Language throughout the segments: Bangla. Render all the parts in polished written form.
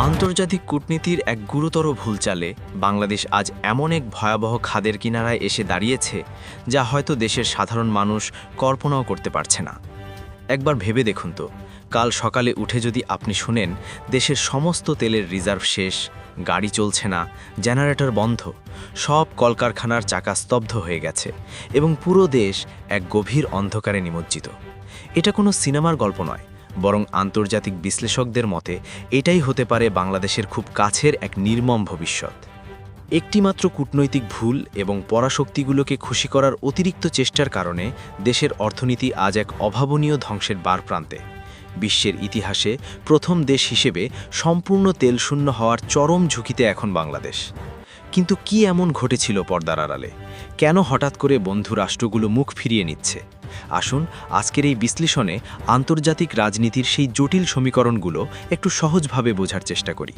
আন্তর্জাতিক কূটনীতির এক গুরুতর ভুল চালে বাংলাদেশ আজ এমন এক ভয়াবহ খাদের কিনারায় এসে দাঁড়িয়েছে যা হয়তো দেশের সাধারণ মানুষ কল্পনাও করতে পারছে না। একবার ভেবে দেখুন তো, কাল সকালে উঠে যদি আপনি শুনেন দেশের সমস্ত তেলের রিজার্ভ শেষ, গাড়ি চলছে না, জেনারেটর বন্ধ, সব কলকারখানার চাকা স্তব্ধ হয়ে গেছে এবং পুরো দেশ এক গভীর অন্ধকারে নিমজ্জিত। এটা কোনো সিনেমার গল্প নয়, বরং আন্তর্জাতিক বিশ্লেষকদের মতে এটাই হতে পারে বাংলাদেশের খুব কাছের এক নির্মম ভবিষ্যৎ। একটিমাত্র কূটনৈতিক ভুল এবং পরাশক্তিগুলোকে খুশি করার অতিরিক্ত চেষ্টার কারণে দেশের অর্থনীতি আজ এক অভাবনীয় ধ্বংসের বারপ্রান্তে। বিশ্বের ইতিহাসে প্রথম দেশ হিসেবে সম্পূর্ণ তেলশূন্য হওয়ার চরম ঝুঁকিতে এখন বাংলাদেশ। কিন্তু কি এমন ঘটেছিল পর্দার আড়ালে? কেন হঠাৎ করে বন্ধু রাষ্ট্রগুলো মুখ ফিরিয়ে নিচ্ছে? আসুন আজকের এই বিশ্লেষণে আন্তর্জাতিক রাজনীতির সেই জটিল সমীকরণগুলো একটু সহজভাবে বোঝার চেষ্টা করি।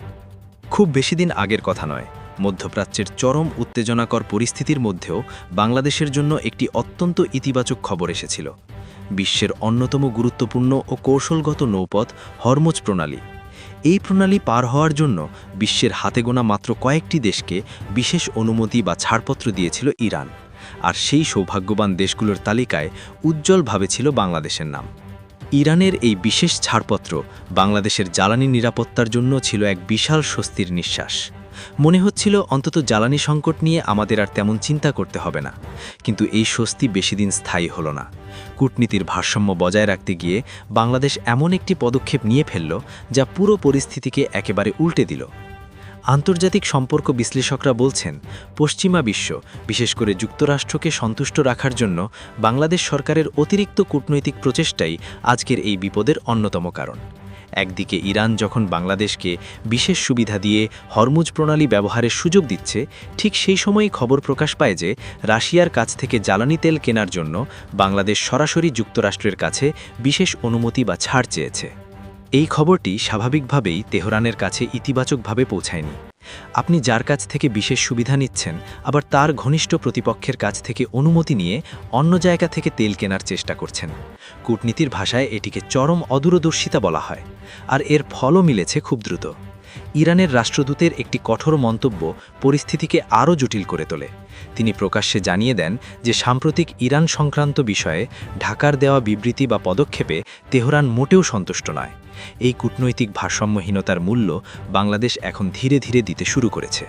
খুব বেশি দিন আগের কথা নয়, মধ্যপ্রাচ্যের চরম উত্তেজনাকর পরিস্থিতির মধ্যেও বাংলাদেশের জন্য একটি অত্যন্ত ইতিবাচক খবর এসেছিল। বিশ্বের অন্যতম গুরুত্বপূর্ণ ও কৌশলগত নৌপথ হরমুজ প্রণালী। এই প্রণালী পার হওয়ার জন্য বিশ্বের হাতে গোনা মাত্র কয়েকটি দেশকে বিশেষ অনুমতি বা ছাড়পত্র দিয়েছিল ইরান, আর সেই সৌভাগ্যবান দেশগুলোর তালিকায় উজ্জ্বলভাবে ছিল বাংলাদেশের নাম। ইরানের এই বিশেষ ছাড়পত্র বাংলাদেশের জ্বালানি নিরাপত্তার জন্য ছিল এক বিশাল স্বস্তির নিঃশ্বাস। মনে হচ্ছিল অন্তত জ্বালানি সংকট নিয়ে আমাদের আর তেমন চিন্তা করতে হবে না। কিন্তু এই স্বস্তি বেশি দিন স্থায়ী হলো না। কূটনীতির ভারসাম্য বজায় রাখতে গিয়ে বাংলাদেশ এমন একটি পদক্ষেপ নিয়ে ফেলল যা পুরো পরিস্থিতিকে একেবারে উল্টে দিল। আন্তর্জাতিক সম্পর্ক বিশ্লেষকরা বলছেন, পশ্চিমা বিশ্ব, বিশেষ করে যুক্তরাষ্ট্রকে সন্তুষ্ট রাখার জন্য বাংলাদেশ সরকারের অতিরিক্ত কূটনৈতিক প্রচেষ্টাই আজকের এই বিপদের অন্যতম কারণ। একদিকে ইরান যখন বাংলাদেশকে বিশেষ সুবিধা দিয়ে হরমুজ প্রণালী ব্যবহারের সুযোগ দিচ্ছে, ঠিক সেই সময়ই খবর প্রকাশ পায় যে রাশিয়ার কাছ থেকে জ্বালানি তেল কেনার জন্য বাংলাদেশ সরাসরি যুক্তরাষ্ট্রের কাছে বিশেষ অনুমতি বা ছাড় চেয়েছে। এই খবরটি স্বাভাবিকভাবেই তেহরানের কাছে ইতিবাচকভাবে পৌঁছায়নি। আপনি যার কাছ থেকে বিশেষ সুবিধা নিচ্ছেন, আবার তার ঘনিষ্ঠ প্রতিপক্ষের কাছ থেকে অনুমতি নিয়ে অন্য জায়গা থেকে তেল কেনার চেষ্টা করছেন। কূটনীতির ভাষায় এটিকে চরম অদূরদর্শিতা বলা হয়, আর এর ফলও মিলেছে খুব দ্রুত। ইরানের রাষ্ট্রদূতের একটি কঠোর মন্তব্য পরিস্থিতিকে আরও জটিল করে তোলে। তিনি প্রকাশ্যে জানিয়ে দেন যে সাম্প্রতিক ইরান সংক্রান্ত বিষয়ে ঢাকার দেওয়া বিবৃতি বা পদক্ষেপে তেহরান মোটেও সন্তুষ্ট নয়। এই কূটনৈতিক ভারসাম্যহীনতার মূল্য বাংলাদেশ এখন ধীরে ধীরে দিতে শুরু করেছে।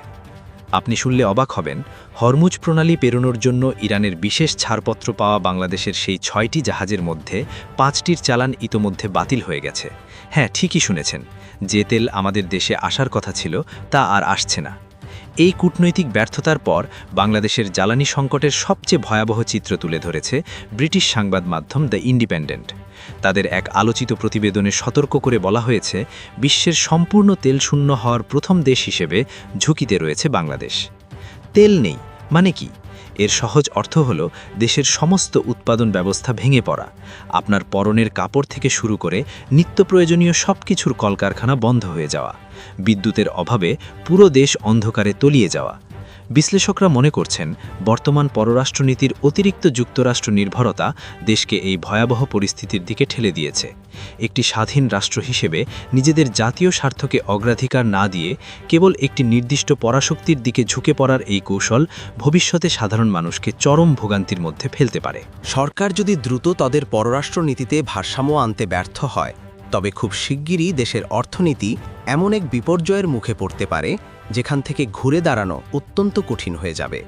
আপনি শুনলে অবাক হবেন, হরমুজ প্রণালী পেরোনোর জন্য ইরানের বিশেষ ছাড়পত্র পাওয়া বাংলাদেশের সেই 6টি জাহাজের মধ্যে 5টির চালান ইতোমধ্যে বাতিল হয়ে গেছে। হ্যাঁ, ঠিকই শুনেছেন, যে তেল আমাদের দেশে আসার কথা ছিল তা আর আসছে না। এই কূটনৈতিক ব্যর্থতার পর বাংলাদেশের জ্বালানি সংকটের সবচেয়ে ভয়াবহ চিত্র তুলে ধরেছে ব্রিটিশ সংবাদ মাধ্যম দ্য ইন্ডিপেন্ডেন্ট। তাদের এক আলোচিত প্রতিবেদনে সতর্ক করে বলা হয়েছে, বিশ্বের সম্পূর্ণ তেল শূন্য হওয়ার প্রথম দেশ হিসেবে ঝুঁকিতে রয়েছে বাংলাদেশ। তেল নেই মানে কি? এর সহজ অর্থ হল দেশের সমস্ত উৎপাদন ব্যবস্থা ভেঙে পড়া। আপনার পরনের কাপড় থেকে শুরু করে নিত্য প্রয়োজনীয় সব কিছুর কলকারখানা বন্ধ হয়ে যাওয়া, বিদ্যুতের অভাবে পুরো দেশ অন্ধকারে তলিয়ে যাওয়া। বিশ্লেষকরা মনে করছেন, বর্তমান পররাষ্ট্রনীতির অতিরিক্ত যুক্তরাষ্ট্র নির্ভরতা দেশকে এই ভয়াবহ পরিস্থিতির দিকে ঠেলে দিয়েছে। একটি স্বাধীন রাষ্ট্র হিসেবে নিজেদের জাতীয় স্বার্থকে অগ্রাধিকার না দিয়ে কেবল একটি নির্দিষ্ট পরাশক্তির দিকে ঝুঁকে পড়ার এই কৌশল ভবিষ্যতে সাধারণ মানুষকে চরম ভোগান্তির মধ্যে ফেলতে পারে। সরকার যদি দ্রুত তাদের পররাষ্ট্রনীতিতে ভারসাম্য আনতে ব্যর্থ হয়, তবে খুব শিগগিরই দেশের অর্থনীতি এমন এক বিপর্যয়ের মুখে পড়তে পারে যেখান থেকে ঘুরে দাঁড়ানো অত্যন্ত কঠিন হয়ে যাবে।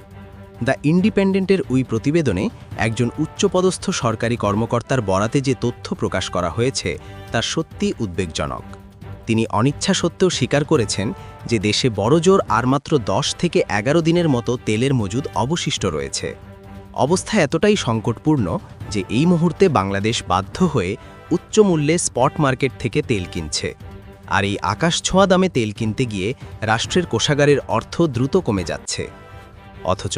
দ্য ইন্ডিপেন্ডেন্টের ওই প্রতিবেদনে একজন উচ্চপদস্থ সরকারি কর্মকর্তার বরাতে যে তথ্য প্রকাশ করা হয়েছে তা সত্যি উদ্বেগজনক। তিনি অনিচ্ছা সত্ত্বেও স্বীকার করেছেন যে দেশে বড়জোর আর মাত্র 10 থেকে 11 দিনের মতো তেলের মজুদ অবশিষ্ট রয়েছে। অবস্থা এতটাই সংকটপূর্ণ যে এই মুহূর্তে বাংলাদেশ বাধ্য হয়ে উচ্চ মূল্যে স্পট মার্কেট থেকে তেল কিনছে। আর এই আকাশ ছোঁয়া দামে তেল কিনতে গিয়ে রাষ্ট্রের কোষাগারের অর্থ দ্রুত কমে যাচ্ছে। অথচ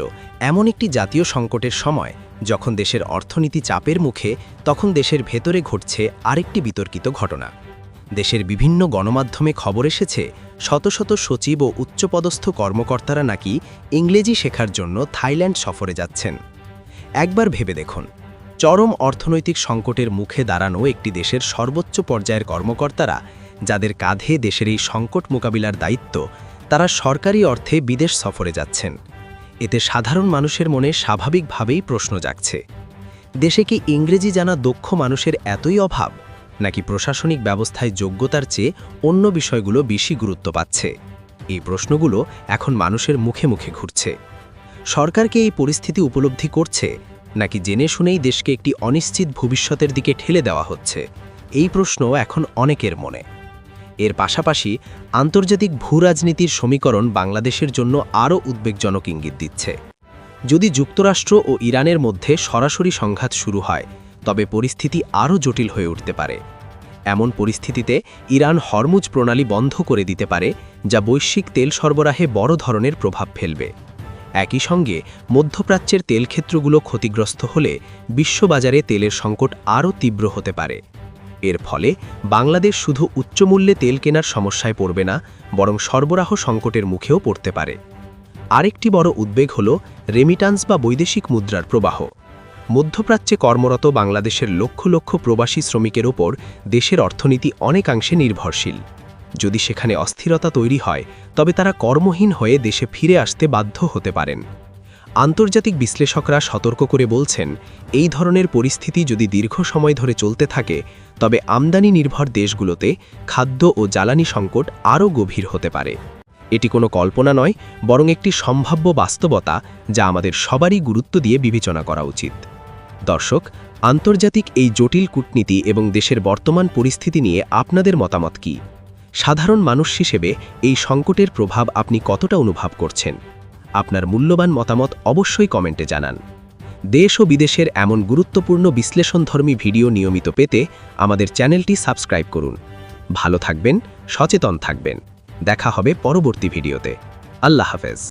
এমন একটি জাতীয় সংকটের সময় যখন দেশের অর্থনীতি চাপের মুখে, তখন দেশের ভেতরে ঘটছে আরেকটি বিতর্কিত ঘটনা। দেশের বিভিন্ন গণমাধ্যমে খবর এসেছে, শত শত সচিব ও উচ্চপদস্থ কর্মকর্তারা নাকি ইংরেজি শেখার জন্য থাইল্যান্ড সফরে যাচ্ছেন। একবার ভেবে দেখুন, চরম অর্থনৈতিক সংকটের মুখে দাঁড়ানো একটি দেশের সর্বোচ্চ পর্যায়ের কর্মকর্তারা যাদের কাঁধে দেশের এই সংকট মোকাবিলার দায়িত্ব, তারা সরকারি অর্থে বিদেশ সফরে যাচ্ছেন। এতে সাধারণ মানুষের মনে স্বাভাবিকভাবেই প্রশ্ন জাগছে, দেশে কি ইংরেজি জানা দক্ষ মানুষের এতই অভাব, নাকি প্রশাসনিক ব্যবস্থায় যোগ্যতার চেয়ে অন্য বিষয়গুলো বেশি গুরুত্ব পাচ্ছে? এই প্রশ্নগুলো এখন মানুষের মুখে মুখে ঘুরছে। সরকারকে এই পরিস্থিতি উপলব্ধি করছে, নাকি জেনে শুনেই দেশকে একটি অনিশ্চিত ভবিষ্যতের দিকে ঠেলে দেওয়া হচ্ছে? এই প্রশ্ন এখন অনেকের মনে। এর পাশাপাশি আন্তর্জাতিক ভূরাজনীতির সমীকরণ বাংলাদেশের জন্য আরও উদ্বেগজনক ইঙ্গিত দিচ্ছে। যদি যুক্তরাষ্ট্র ও ইরানের মধ্যে সরাসরি সংঘাত শুরু হয়, তবে পরিস্থিতি আরও জটিল হয়ে উঠতে পারে। এমন পরিস্থিতিতে ইরান হরমুজ প্রণালী বন্ধ করে দিতে পারে, যা বৈশ্বিক তেল সরবরাহে বড় ধরনের প্রভাব ফেলবে। একই সঙ্গে মধ্যপ্রাচ্যের তেলক্ষেত্রগুলো ক্ষতিগ্রস্ত হলে বিশ্ববাজারে তেলের সংকট আরও তীব্র হতে পারে। এর ফলে বাংলাদেশ শুধু উচ্চমূল্যে তেল কেনার সমস্যায় পড়বে না, বরং সরবরাহ সংকটের মুখেও পড়তে পারে। আরেকটি বড় উদ্বেগ হল রেমিটান্স বা বৈদেশিক মুদ্রার প্রবাহ। মধ্যপ্রাচ্যে কর্মরত বাংলাদেশের লক্ষ লক্ষ প্রবাসী শ্রমিকের ওপর দেশের অর্থনীতি অনেকাংশে নির্ভরশীল। যদি সেখানে অস্থিরতা তৈরি হয়, তবে তারা কর্মহীন হয়ে দেশে ফিরে আসতে বাধ্য হতে পারেন। আন্তর্জাতিক বিশ্লেষকরা সতর্ক করে বলছেন, এই ধরনের পরিস্থিতি যদি দীর্ঘ সময় ধরে চলতে থাকে, তবে আমদানি নির্ভর দেশগুলোতে খাদ্য ও জ্বালানি সংকট আরও গভীর হতে পারে। এটি কোনো কল্পনা নয়, বরং একটি সম্ভাব্য বাস্তবতা, যা আমাদের সবারই গুরুত্ব দিয়ে বিবেচনা করা উচিত। দর্শক, আন্তর্জাতিক এই জটিল কূটনীতি এবং দেশের বর্তমান পরিস্থিতি নিয়ে আপনাদের মতামত কি? সাধারণ মানুষ হিসেবে এই সংকটের প্রভাব আপনি কতটা অনুভব করছেন? আপনার মূল্যবান মতামত অবশ্যই কমেন্টে জানান। দেশ ও বিদেশের এমন গুরুত্বপূর্ণ বিশ্লেষণধর্মী ভিডিও নিয়মিত পেতে আমাদের চ্যানেলটি সাবস্ক্রাইব করুন। ভালো থাকবেন, সচেতন থাকবেন। দেখা হবে পরবর্তী ভিডিওতে। আল্লাহ হাফেজ।